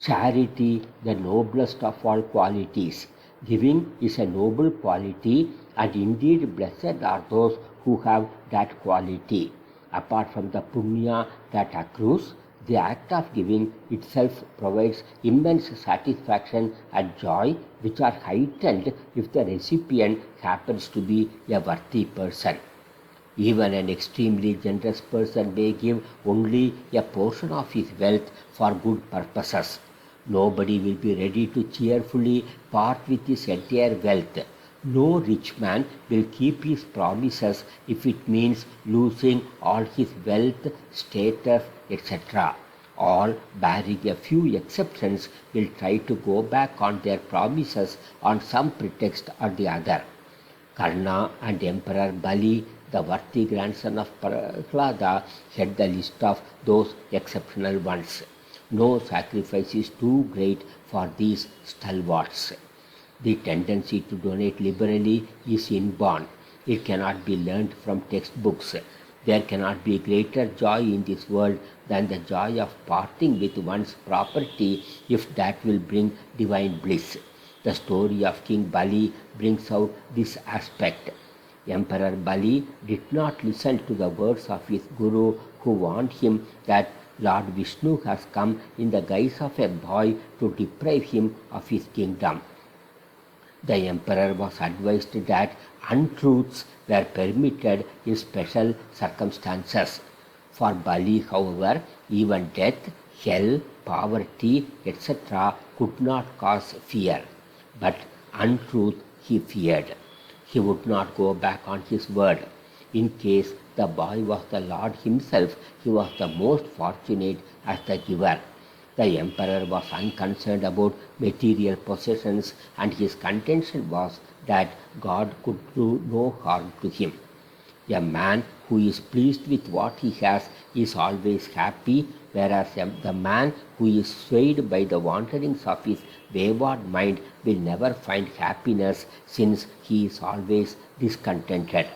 Charity, the noblest of all qualities. Giving is a noble quality, and indeed blessed are those who have that quality. Apart from the punya that accrues, the act of giving itself provides immense satisfaction and joy, which are heightened if the recipient happens to be a worthy person. Even an extremely generous person may give only a portion of his wealth for good purposes. Nobody will be ready to cheerfully part with his entire wealth. No rich man will keep his promises if it means losing all his wealth, status, etc. All, barring a few exceptions, will try to go back on their promises on some pretext or the other. Karna and Emperor Bali, the worthy grandson of Prahlada, head the list of those exceptional ones. No sacrifice is too great for these stalwarts. The tendency to donate liberally is inborn. It cannot be learnt from textbooks. There cannot be greater joy in this world than the joy of parting with one's property if that will bring divine bliss. The story of King Bali brings out this aspect. Emperor Bali did not listen to the words of his guru, who warned him that Lord Vishnu has come in the guise of a boy to deprive him of his kingdom. The emperor was advised that untruths were permitted in special circumstances. For Bali, however, even death, hell, poverty, etc. could not cause fear. But untruth he feared. He would not go back on his word. In case the boy was the Lord himself, he was the most fortunate as the giver. The emperor was unconcerned about material possessions, and his contention was that God could do no harm to him. A man who is pleased with what he has is always happy, whereas the man who is swayed by the wanderings of his wayward mind will never find happiness, since he is always discontented.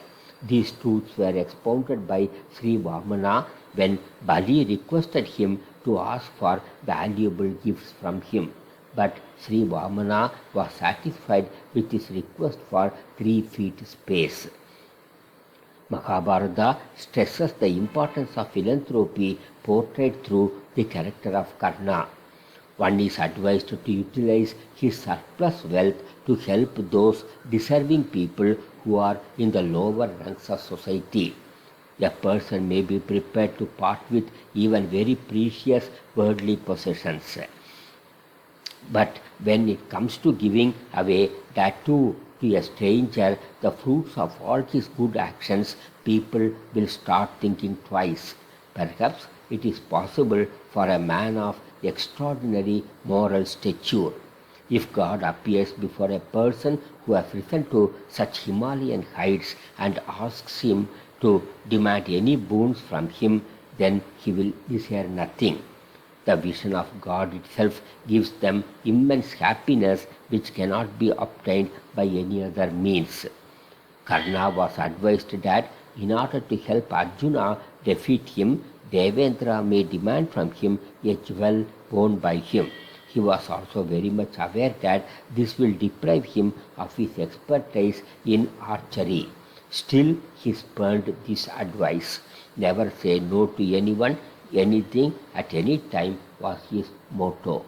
These truths were expounded by Sri Vamana when Bali requested him to ask for valuable gifts from him. But Sri Vamana was satisfied with his request for 3 feet space. Mahabharata stresses the importance of philanthropy portrayed through the character of Karna. One is advised to utilize his surplus wealth to help those deserving people who are in the lower ranks of society. A person may be prepared to part with even very precious worldly possessions. But when it comes to giving away that too to a stranger the fruits of all his good actions, people will start thinking twice. Perhaps it is possible for a man of extraordinary moral stature. If God appears before a person who has risen to such Himalayan heights and asks him to demand any boons from him, then he will desire nothing. The vision of God itself gives them immense happiness which cannot be obtained by any other means. Karna was advised that in order to help Arjuna defeat him, Devendra may demand from him a jewel owned by him. He was also very much aware that this will deprive him of his expertise in archery. Still, he spurned this advice. Never say no to anyone, anything, at any time was his motto.